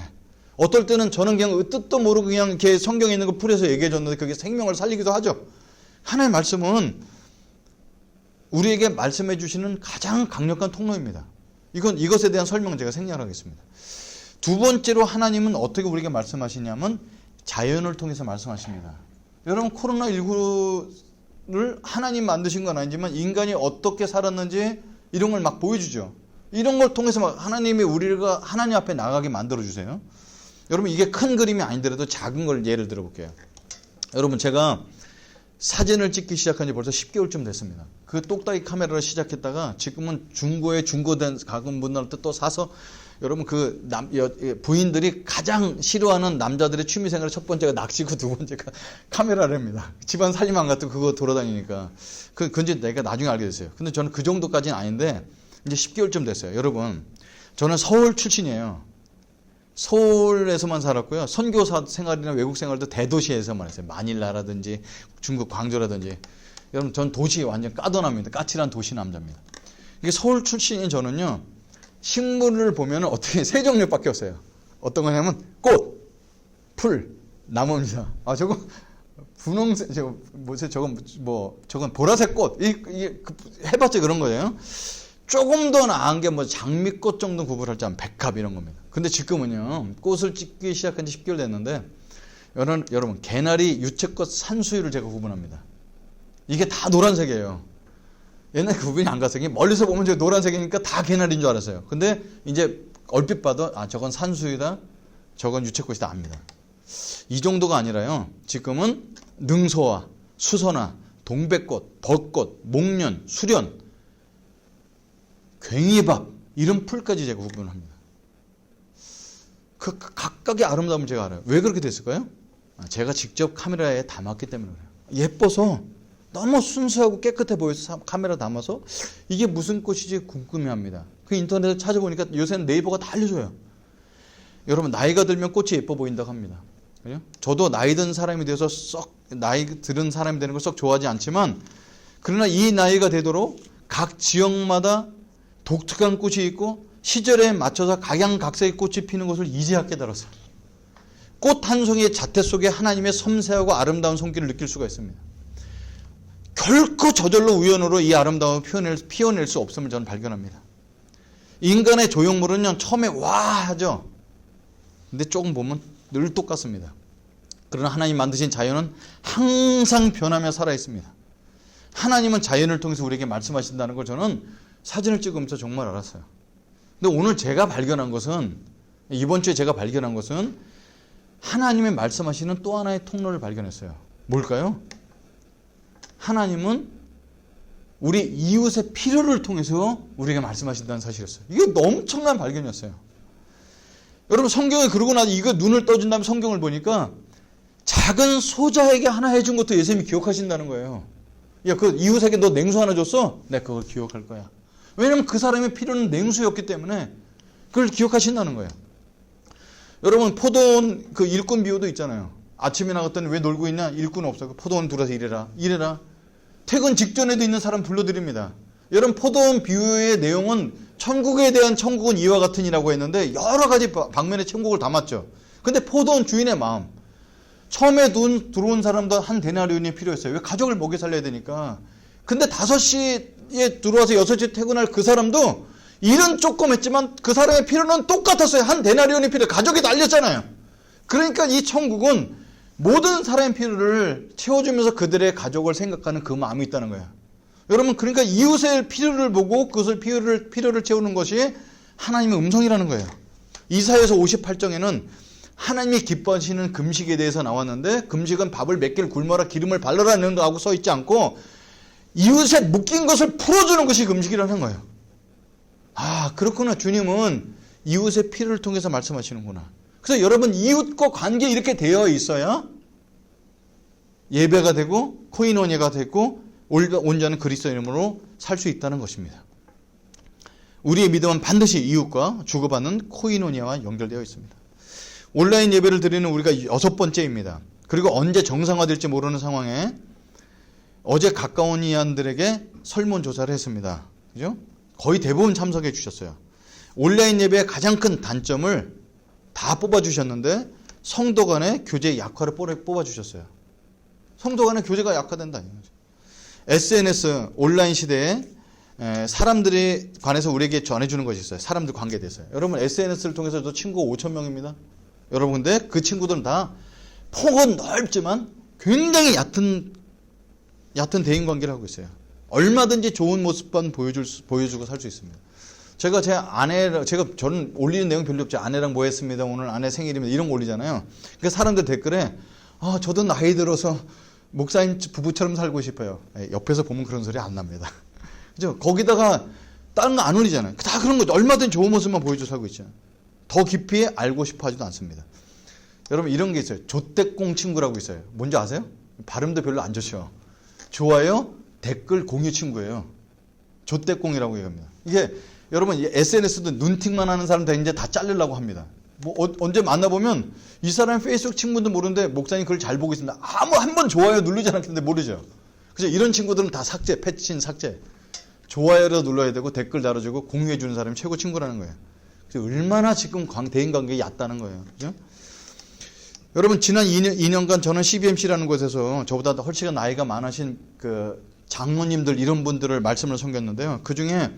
어떨 때는 저는 그냥 뜻도 모르고 그냥 이렇게 성경에 있는 거 풀어서 얘기해 줬는데 그게 생명을 살리기도 하죠. 하나님 말씀은 우리에게 말씀해 주시는 가장 강력한 통로입니다. 이것에 대한 설명은 제가 생략하겠습니다. 두 번째로 하나님은 어떻게 우리에게 말씀하시냐면 자연을 통해서 말씀하십니다. 여러분, 코로나19를 하나님 만드신 건 아니지만 인간이 어떻게 살았는지 이런 걸 막 보여주죠. 이런 걸 통해서 막 하나님이 우리가 하나님 앞에 나가게 만들어주세요. 여러분, 이게 큰 그림이 아니더라도 작은 걸 예를 들어볼게요. 여러분, 제가 사진을 찍기 시작한 지 벌써 10개월쯤 됐습니다. 그 똑딱이 카메라를 시작했다가 지금은 중고된 가끔 분들한테 또 사서, 여러분, 부인들이 가장 싫어하는 남자들의 취미생활의 첫 번째가 낚시고 두 번째가 카메라랍니다. 집안 살림만 같은 그거 돌아다니니까. 그건 이제 내가 나중에 알게 됐어요. 근데 저는 그 정도까지는 아닌데 이제 10개월쯤 됐어요. 여러분, 저는 서울 출신이에요. 서울에서만 살았고요. 선교사 생활이나 외국 생활도 대도시에서만 했어요. 마닐라라든지 중국 광저라든지. 여러분, 전 도시 완전 까도남입니다. 까칠한 도시 남자입니다. 이게 서울 출신인 저는요, 식물을 보면 어떻게 세 종류밖에 없어요. 어떤 거냐면 꽃, 풀, 나무입니다. 저거 분홍색, 저건 보라색 꽃. 이게 해봤자 그런 거예요. 조금 더 나은 게 뭐 장미꽃 정도 구분할 줄 아면 백합 이런 겁니다. 근데 지금은요, 꽃을 찍기 시작한 지 10개월 됐는데, 여러분, 개나리, 유채꽃, 산수유를 제가 구분합니다. 이게 다 노란색이에요. 옛날에 구분이 안 갔어요. 멀리서 보면 저 노란색이니까 다 개나리인 줄 알았어요. 근데 이제 얼핏 봐도 저건 산수유다, 저건 유채꽃이다 압니다. 이 정도가 아니라요, 지금은 능소화, 수선화, 동백꽃, 벚꽃, 목련, 수련, 괭이밥, 이런 풀까지 제가 구분합니다. 그 각각의 아름다움을 제가 알아요. 왜 그렇게 됐을까요? 제가 직접 카메라에 담았기 때문에 그래요. 예뻐서, 너무 순수하고 깨끗해 보여서 카메라 담아서 이게 무슨 꽃이지 궁금해합니다. 그 인터넷에 찾아보니까 요새는 네이버가 다 알려줘요. 여러분, 나이가 들면 꽃이 예뻐 보인다고 합니다. 그죠? 저도 나이 든 사람이 돼서 나이 들은 사람이 되는 걸 썩 좋아하지 않지만, 그러나 이 나이가 되도록 각 지역마다 독특한 꽃이 있고 시절에 맞춰서 각양각색의 꽃이 피는 것을 이제야 깨달았어요. 꽃 한 송이의 자태 속에 하나님의 섬세하고 아름다운 손길을 느낄 수가 있습니다. 결코 저절로 우연으로 이 아름다움을 피워낼 수 없음을 저는 발견합니다. 인간의 조형물은요, 처음에 와 하죠. 근데 조금 보면 늘 똑같습니다. 그러나 하나님 만드신 자연은 항상 변하며 살아있습니다. 하나님은 자연을 통해서 우리에게 말씀하신다는 걸 저는 사진을 찍으면서 정말 알았어요. 근데 오늘 제가 발견한 것은, 이번 주에 제가 발견한 것은 하나님의 말씀하시는 또 하나의 통로를 발견했어요. 뭘까요? 하나님은 우리 이웃의 필요를 통해서 우리에게 말씀하신다는 사실이었어요. 이게 엄청난 발견이었어요. 여러분, 성경에 그러고 나서 이거 눈을 떠준 다음에 성경을 보니까 작은 소자에게 하나 해준 것도 예수님이 기억하신다는 거예요. 야, 그 이웃에게 너 냉수 하나 줬어? 내가 그걸 기억할 거야. 왜냐하면 그 사람의 필요는 냉수였기 때문에 그걸 기억하신다는 거예요. 여러분, 포도원 그 일꾼 비유도 있잖아요. 아침에 나갔더니 왜 놀고 있냐? 일꾼 없어. 포도원 들어서 일해라. 퇴근 직전에도 있는 사람 불러드립니다. 여러분, 포도원 비유의 내용은 천국에 대한 천국은 이와 같으니라고 했는데 여러 가지 방면의 천국을 담았죠. 근데 포도원 주인의 마음, 처음에 들어온 사람도 한 데나리온이 필요했어요. 왜? 가족을 먹여 살려야 되니까. 근데 5시에 들어와서 6시에 퇴근할 그 사람도 일은 조금 했지만 그 사람의 필요는 똑같았어요. 한 데나리온이 필요해. 가족이 날렸잖아요. 그러니까 이 천국은 모든 사람의 필요를 채워주면서 그들의 가족을 생각하는 그 마음이 있다는 거예요. 여러분, 그러니까 이웃의 필요를 보고 그것을 필요를 채우는 것이 하나님의 음성이라는 거예요. 이사야서 58장에는 하나님이 기뻐하시는 금식에 대해서 나왔는데, 금식은 밥을 몇 개를 굶어라 기름을 발라라는 거하고 써 있지 않고 이웃에 묶인 것을 풀어주는 것이 금식이라는 거예요. 아, 그렇구나. 주님은 이웃의 필요를 통해서 말씀하시는구나. 그래서 여러분, 이웃과 관계 이렇게 되어 있어야 예배가 되고 코인원예가 되고 온전한 그리스도인으로 살 수 있다는 것입니다. 우리의 믿음은 반드시 이웃과 주고받는 코인원예와 연결되어 있습니다. 온라인 예배를 드리는 우리가 6번째입니다. 그리고 언제 정상화될지 모르는 상황에 어제 가까운 이안들에게 설문조사를 했습니다. 그죠? 거의 대부분 참석해 주셨어요. 온라인 예배의 가장 큰 단점을 다 뽑아주셨는데 성도 간의 교제의 약화를 뽑아주셨어요. 성도 간의 교제가 약화된다. SNS 온라인 시대에 사람들이 관해서 우리에게 전해주는 것이 있어요. 사람들 관계에 대해서요. 여러분, SNS를 통해서도 친구가 5,000명입니다. 여러분, 근데 그 친구들은 다 폭은 넓지만 굉장히 얕은 대인관계를 하고 있어요. 얼마든지 좋은 모습만 보여주고 살 수 있습니다. 제가 저는 올리는 내용 별로 없죠. 아내랑 뭐 했습니다. 오늘 아내 생일입니다. 이런 거 올리잖아요. 그러니까 사람들 댓글에, 저도 나이 들어서 목사님 부부처럼 살고 싶어요. 옆에서 보면 그런 소리 안 납니다. 그죠? 거기다가 다른 거 안 올리잖아요. 다 그런 거 얼마든지 좋은 모습만 보여주고 살고 있잖아요. 더 깊이 알고 싶어 하지도 않습니다. 여러분, 이런 게 있어요. 조떼꽁 친구라고 있어요. 뭔지 아세요? 발음도 별로 안 좋죠. 좋아요, 댓글, 공유 친구예요. 조떼꽁이라고 얘기합니다. 이게 여러분, SNS도 눈팅만 하는 사람들 이제 다 자르려고 합니다. 언제 만나보면 이 사람이 페이스북 친구도 모르는데 목사님 글 잘 보고 있습니다. 한 번 좋아요 누르지 않았는데 모르죠. 그죠? 이런 친구들은 다 삭제, 패친 삭제. 좋아요를 눌러야 되고 댓글 달아주고 공유해 주는 사람이 최고 친구라는 거예요. 그래서 얼마나 지금 대인관계가 얕다는 거예요. 그죠? 여러분, 지난 2년간 저는 CBMC라는 곳에서 저보다 훨씬 나이가 많으신 그 장로님들 이런 분들을 말씀을 섬겼는데요. 그 중에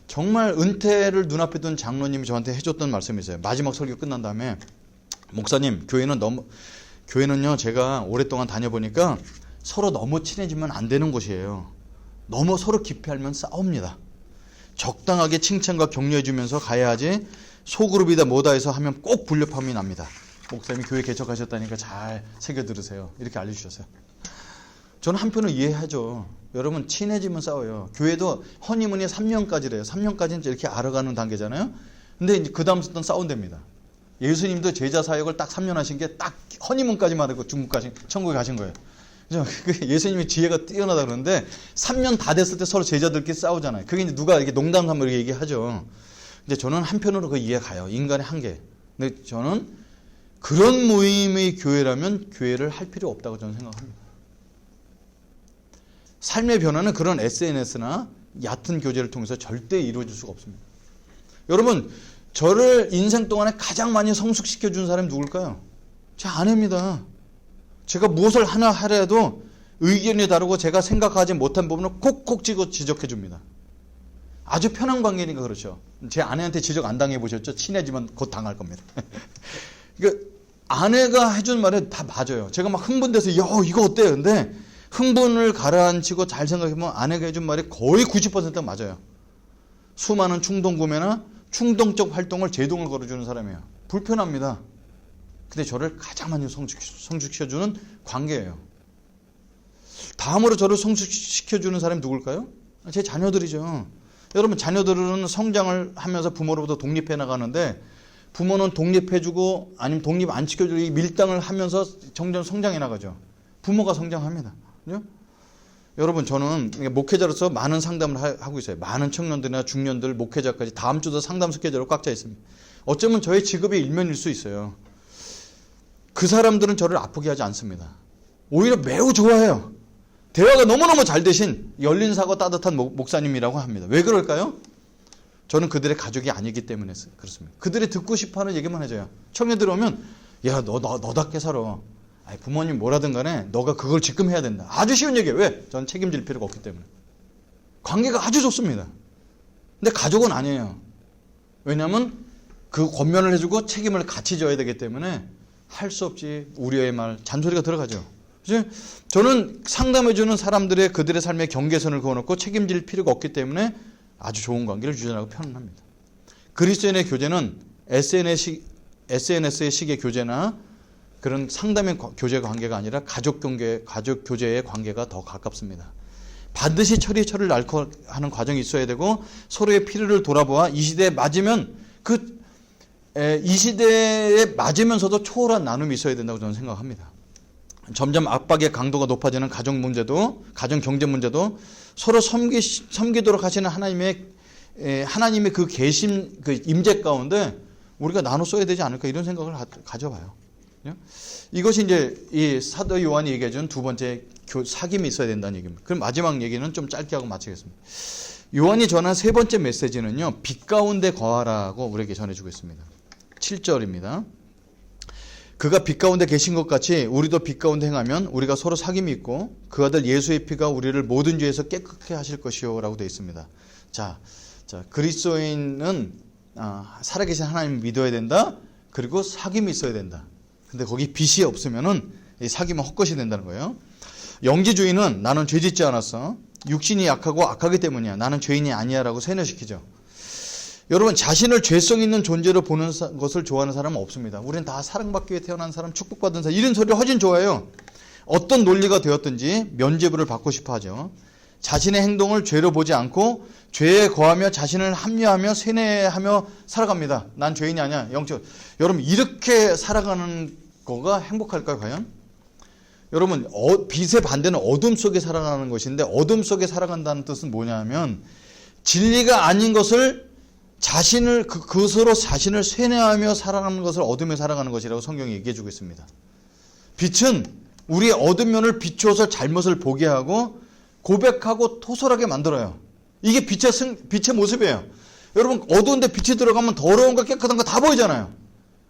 정말 은퇴를 눈앞에 둔 장로님이 저한테 해줬던 말씀이 있어요. 마지막 설교 끝난 다음에, 목사님, 교회는요, 제가 오랫동안 다녀보니까 서로 너무 친해지면 안 되는 곳이에요. 너무 서로 깊이 알면 싸웁니다. 적당하게 칭찬과 격려해주면서 가야 하지, 소그룹이다 뭐다 해서 하면 꼭 불협화음이 납니다. 목사님이 교회 개척하셨다니까 잘 새겨 들으세요. 이렇게 알려주셨어요. 저는 한편으로 이해하죠. 여러분, 친해지면 싸워요. 교회도 허니문이 3년까지래요. 3년까지는 이렇게 알아가는 단계잖아요. 근데 이제 그 다음부터는 싸운답니다. 예수님도 제자 사역을 딱 3년 하신 게 딱 허니문까지만 하고 천국에 가신 거예요. 그죠? 예수님의 지혜가 뛰어나다 그러는데 3년 다 됐을 때 서로 제자들끼리 싸우잖아요. 그게 이제 누가 이렇게 농담 삼아 이렇게 얘기하죠. 근데 저는 한편으로 그 이해 가요. 인간의 한계. 근데 저는 그런 모임의 교회라면 교회를 할 필요 없다고 저는 생각합니다. 삶의 변화는 그런 SNS나 얕은 교제를 통해서 절대 이루어질 수가 없습니다. 여러분, 저를 인생 동안에 가장 많이 성숙시켜 준 사람이 누굴까요? 제 아내입니다. 제가 무엇을 하나 하려도 의견이 다르고 제가 생각하지 못한 부분을 콕콕 지적해 줍니다. 아주 편한 관계니까 그렇죠. 제 아내한테 지적 안 당해 보셨죠? 친해지면 곧 당할 겁니다. 그러니까 아내가 해준 말에 다 맞아요. 제가 막 흥분돼서 이거 어때요? 근데 흥분을 가라앉히고 잘 생각해보면 아내가 해준 말이 거의 90%가 맞아요. 수많은 충동 구매나 충동적 활동을 제동을 걸어주는 사람이에요. 불편합니다. 근데 저를 가장 많이 성숙시켜주는 관계예요. 다음으로 저를 성숙시켜주는 사람이 누굴까요? 제 자녀들이죠. 여러분, 자녀들은 성장을 하면서 부모로부터 독립해 나가는데, 부모는 독립해주고 아니면 독립 안 시켜주고 이 밀당을 하면서 점점 성장해 나가죠. 부모가 성장합니다. 그죠? 여러분, 저는 목회자로서 많은 상담을 하고 있어요. 많은 청년들이나 중년들, 목회자까지 다음 주도 상담 스케줄로 꽉 차 있습니다. 어쩌면 저의 직업의 일면일 수 있어요. 그 사람들은 저를 아프게 하지 않습니다. 오히려 매우 좋아해요. 대화가 너무너무 잘 되신 열린 사고 따뜻한 목사님이라고 합니다. 왜 그럴까요? 저는 그들의 가족이 아니기 때문에 그렇습니다. 그들이 듣고 싶어하는 얘기만 해줘요. 청년들 오면, 야, 너답게 살아. 부모님 뭐라든 간에 너가 그걸 지금 해야 된다. 아주 쉬운 얘기예요. 왜? 전 책임질 필요가 없기 때문에. 관계가 아주 좋습니다. 근데 가족은 아니에요. 왜냐하면 그 권면을 해주고 책임을 같이 져야 되기 때문에 할 수 없이 우려의 말, 잔소리가 들어가죠. 저는 상담해주는 사람들의 그들의 삶의 경계선을 그어놓고 책임질 필요가 없기 때문에 아주 좋은 관계를 유지하라고 표현합니다. 그리스도인의 교제는 SNS의 식의 교제나 그런 상담의 교제 관계가 아니라 가족 교제의 관계가 더 가깝습니다. 반드시 철을 낳고 하는 과정이 있어야 되고 서로의 필요를 돌아보아 이 시대에 맞으면 이 시대에 맞으면서도 초월한 나눔이 있어야 된다고 저는 생각합니다. 점점 압박의 강도가 높아지는 가정 경제 문제도 서로 섬기도록 하시는 하나님의 그 계심, 그 임재 가운데 우리가 나눠 써야 되지 않을까 이런 생각을 가져봐요. 이것이 이제 이 사도 요한이 얘기해 준 두 번째 사귐이 있어야 된다는 얘기입니다. 그럼 마지막 얘기는 좀 짧게 하고 마치겠습니다. 요한이 전한 세 번째 메시지는요, 빛 가운데 거하라고 우리에게 전해주고 있습니다. 7절입니다. 그가 빛 가운데 계신 것 같이 우리도 빛 가운데 행하면 우리가 서로 사귐이 있고 그 아들 예수의 피가 우리를 모든 죄에서 깨끗게 하실 것이요 라고 되어 있습니다. 자, 그리스도인은 살아계신 하나님을 믿어야 된다. 그리고 사귐이 있어야 된다. 근데 거기 빛이 없으면은 이 사귐은 헛것이 된다는 거예요. 영지주의는 나는 죄 짓지 않았어. 육신이 약하고 악하기 때문이야. 나는 죄인이 아니야 라고 세뇌시키죠. 여러분, 자신을 죄성 있는 존재로 보는 것을 좋아하는 사람은 없습니다. 우리는 다 사랑받기 위해 태어난 사람, 축복받은 사람, 이런 소리를 허진 좋아해요. 어떤 논리가 되었든지 면죄부를 받고 싶어 하죠. 자신의 행동을 죄로 보지 않고 죄에 거하며 자신을 합리화하며 세뇌하며 살아갑니다. 난 죄인이 아니야. 영적. 여러분, 이렇게 살아가는 거가 행복할까요, 과연? 여러분, 빛의 반대는 어둠 속에 살아가는 것인데, 어둠 속에 살아간다는 뜻은 뭐냐면 진리가 아닌 것을 그것으로 자신을 세뇌하며 살아가는 것을 어둠에 살아가는 것이라고 성경이 얘기해 주고 있습니다. 빛은 우리의 어두운 면을 비추어서 잘못을 보게 하고 고백하고 토설하게 만들어요. 이게 빛의 모습이에요. 여러분, 어두운데 빛이 들어가면 더러운 거 깨끗한 거 다 보이잖아요.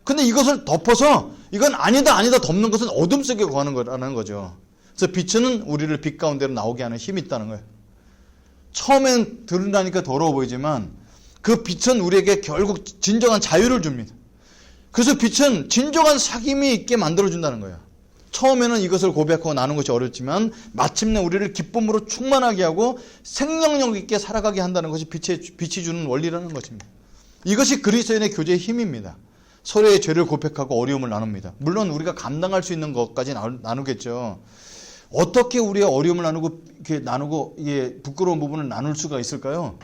근데 이것을 덮어서 이건 아니다 덮는 것은 어둠 속에 거하는 거라는 거죠. 그래서 빛은 우리를 빛 가운데로 나오게 하는 힘이 있다는 거예요. 처음엔 들으니까 더러워 보이지만 그 빛은 우리에게 결국 진정한 자유를 줍니다. 그래서 빛은 진정한 사귐이 있게 만들어준다는 거예요. 처음에는 이것을 고백하고 나누는 것이 어렵지만 마침내 우리를 기쁨으로 충만하게 하고 생명력 있게 살아가게 한다는 것이 빛이 주는 원리라는 것입니다. 이것이 그리스도인의 교제의 힘입니다. 서로의 죄를 고백하고 어려움을 나눕니다. 물론 우리가 감당할 수 있는 것까지 나누겠죠. 어떻게 우리의 어려움을 나누고 이게 부끄러운 부분을 나눌 수가 있을까요?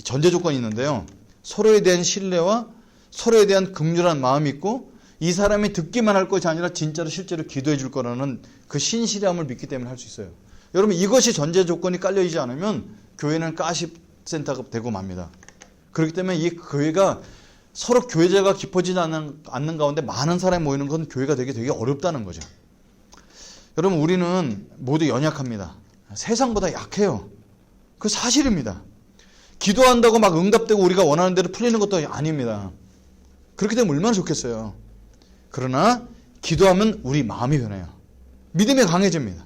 전제 조건이 있는데요. 서로에 대한 신뢰와 서로에 대한 긍휼한 마음이 있고 이 사람이 듣기만 할 것이 아니라 진짜로 실제로 기도해 줄 거라는 그 신실함을 믿기 때문에 할 수 있어요. 여러분, 이것이 전제 조건이 깔려있지 않으면 교회는 가십센터가 되고 맙니다. 그렇기 때문에 이 교회가 서로 교제가 깊어지지 않는 가운데 많은 사람이 모이는 건 교회가 되게 어렵다는 거죠. 여러분, 우리는 모두 연약합니다. 세상보다 약해요. 그 사실입니다. 기도한다고 막 응답되고 우리가 원하는 대로 풀리는 것도 아닙니다. 그렇게 되면 얼마나 좋겠어요. 그러나 기도하면 우리 마음이 변해요. 믿음이 강해집니다.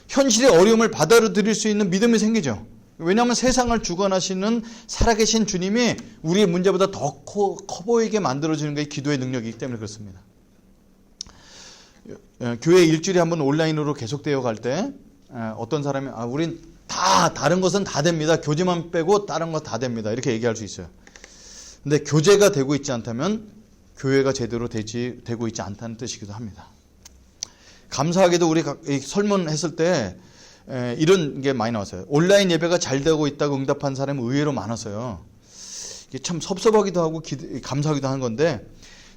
현실의 어려움을 받아들일 수 있는 믿음이 생기죠. 왜냐하면 세상을 주관하시는 살아계신 주님이 우리의 문제보다 더 커 보이게 만들어지는 게 기도의 능력이기 때문에 그렇습니다. 교회 일주일에 한 번 온라인으로 계속되어 갈 때 어떤 사람이 우린 다른 것은 다 됩니다. 교제만 빼고 다른 거 다 됩니다. 이렇게 얘기할 수 있어요. 근데 교제가 되고 있지 않다면 교회가 제대로 되고 있지 않다는 뜻이기도 합니다. 감사하게도 우리 설문했을 때 이런 게 많이 나왔어요. 온라인 예배가 잘 되고 있다고 응답한 사람이 의외로 많았어요. 이게 참 섭섭하기도 하고 감사하기도 한 건데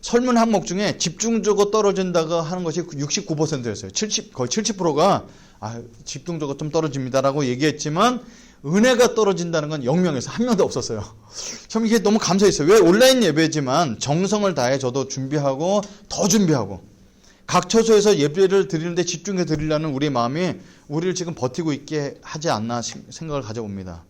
설문 항목 중에 집중적으로 떨어진다고 하는 것이 69%였어요. 거의 70%가 집중적으로 좀 떨어집니다라고 얘기했지만 은혜가 떨어진다는 건 0명에서 1명도 없었어요. 참 이게 너무 감사했어요. 왜? 온라인 예배지만 정성을 다해 저도 준비하고 더 준비하고 각 처소에서 예배를 드리는데 집중해 드리려는 우리의 마음이 우리를 지금 버티고 있게 하지 않나 생각을 가져봅니다.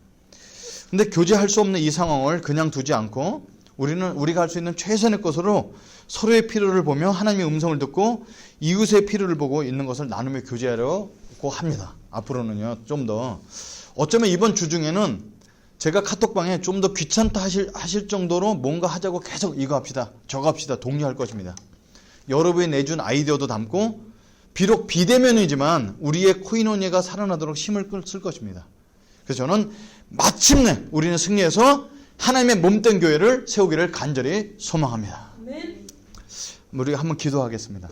근데 교제할 수 없는 이 상황을 그냥 두지 않고 우리가 할 수 있는 최선의 것으로 서로의 필요를 보며 하나님의 음성을 듣고 이웃의 필요를 보고 있는 것을 나누며 교제하려고 합니다. 앞으로는요, 좀 더. 어쩌면 이번 주 중에는 제가 카톡방에 좀 더 귀찮다 하실 정도로 뭔가 하자고 계속 이거 합시다, 저거 합시다, 독려할 것입니다. 여러분이 내준 아이디어도 담고 비록 비대면이지만 우리의 코이노니아가 살아나도록 힘을 쓸 것입니다. 그래서 저는 마침내 우리는 승리해서 하나님의 몸된 교회를 세우기를 간절히 소망합니다. 우리가 한번 기도하겠습니다.